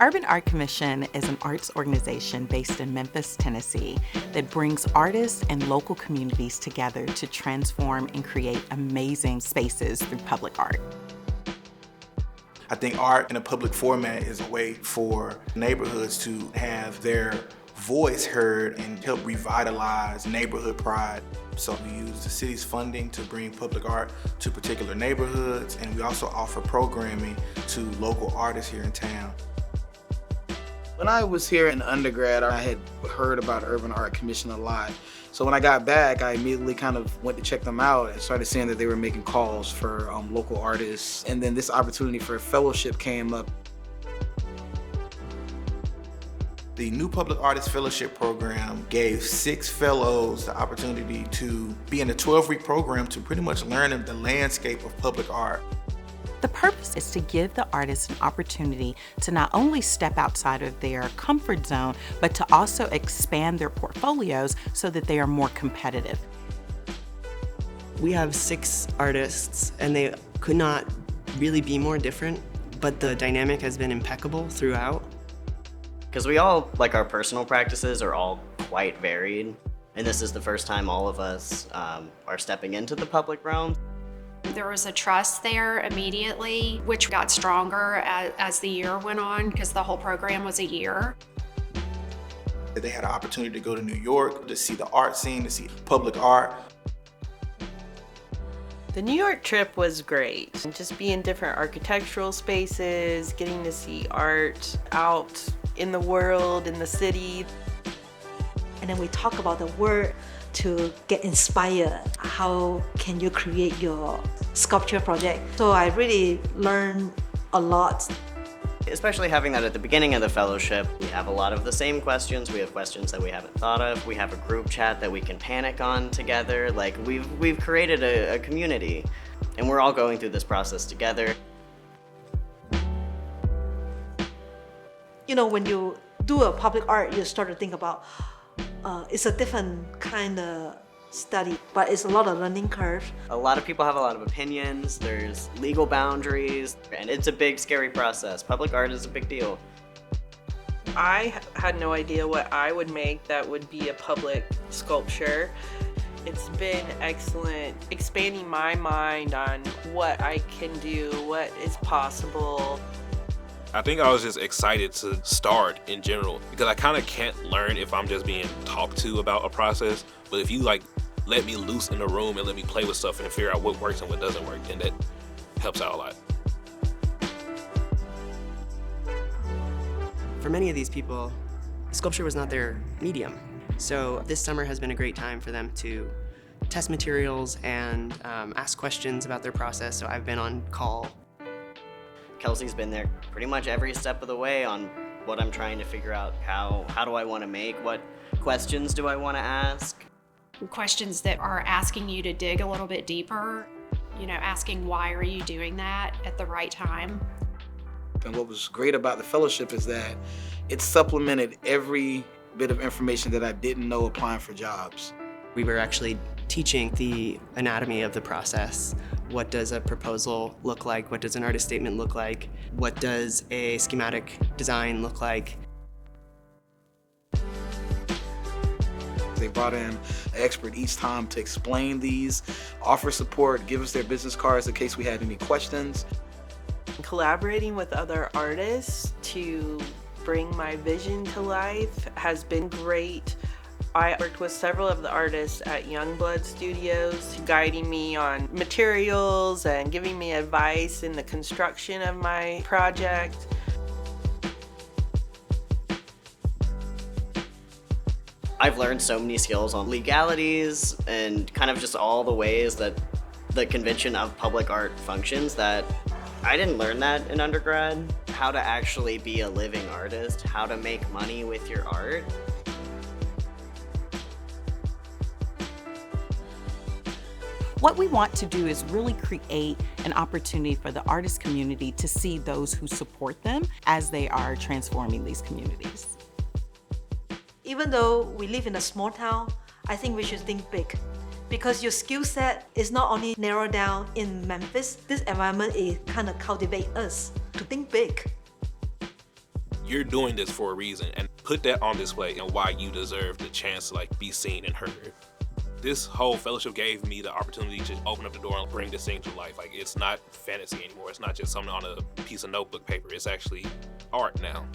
UrbanArt Commission is an arts organization based in Memphis, Tennessee that brings artists and local communities together to transform and create amazing spaces through public art. I think art in a public format is a way for neighborhoods to have their voice heard and help revitalize neighborhood pride. So we use the city's funding to bring public art to particular neighborhoods, and we also offer programming to local artists here in town. When I was here in undergrad, I had heard about UrbanArt Commission a lot. So when I got back, I immediately kind of went to check them out and started seeing that they were making calls for local artists. And then this opportunity for a fellowship came up. The new Public Artist Fellowship Program gave 6 fellows the opportunity to be in a 12-week program to pretty much learn the landscape of public art. The purpose is to give the artists an opportunity to not only step outside of their comfort zone, but to also expand their portfolios so that they are more competitive. We have 6 artists, and they could not really be more different, but the dynamic has been impeccable throughout. Because we all, like our personal practices, are all quite varied, and this is the first time all of us are stepping into the public realm. There was a trust there immediately, which got stronger as the year went on, because the whole program was a year. They had an opportunity to go to New York to see the art scene, to see public art. The New York trip was great. Just being in different architectural spaces, getting to see art out in the world, in the city. And then we talk about the word to get inspired. How can you create your sculpture project? So I really learned a lot. Especially having that at the beginning of the fellowship, we have a lot of the same questions. We have questions that we haven't thought of. We have a group chat that we can panic on together. Like we've created a community, and we're all going through this process together. You know, when you do a public art, you start to think about it's a different kind of study, but it's a lot of learning curve. A lot of people have a lot of opinions, there's legal boundaries, and it's a big, scary process. Public art is a big deal. I had no idea what I would make that would be a public sculpture. It's been excellent expanding my mind on what I can do, what is possible. I think I was just excited to start in general, because I kind of can't learn if I'm just being talked to about a process. But if you let me loose in the room and let me play with stuff and figure out what works and what doesn't work, then that helps out a lot. For many of these people, sculpture was not their medium. So this summer has been a great time for them to test materials and ask questions about their process. So I've been on call. Kelsey's been there pretty much every step of the way on what I'm trying to figure out. How do I want to make? What questions do I want to ask? Questions that are asking you to dig a little bit deeper, you know, asking why are you doing that at the right time. And what was great about the fellowship is that it supplemented every bit of information that I didn't know applying for jobs. We were actually teaching the anatomy of the process. What does a proposal look like? What does an artist statement look like? What does a schematic design look like? They brought in an expert each time to explain these, offer support, give us their business cards in case we had any questions. Collaborating with other artists to bring my vision to life has been great. I worked with several of the artists at Youngblood Studios, guiding me on materials and giving me advice in the construction of my project. I've learned so many skills on legalities and kind of just all the ways that the convention of public art functions that I didn't learn that in undergrad. How to actually be a living artist, how to make money with your art. What we want to do is really create an opportunity for the artist community to see those who support them as they are transforming these communities. Even though we live in a small town, I think we should think big. Because your skill set is not only narrowed down in Memphis, this environment is kind of cultivate us to think big. you're doing this for a reason, and put that on display and why you deserve the chance to like be seen and heard. This whole fellowship gave me the opportunity to open up the door and bring this thing to life. Like, it's not fantasy anymore. It's not just something on a piece of notebook paper. It's actually art now.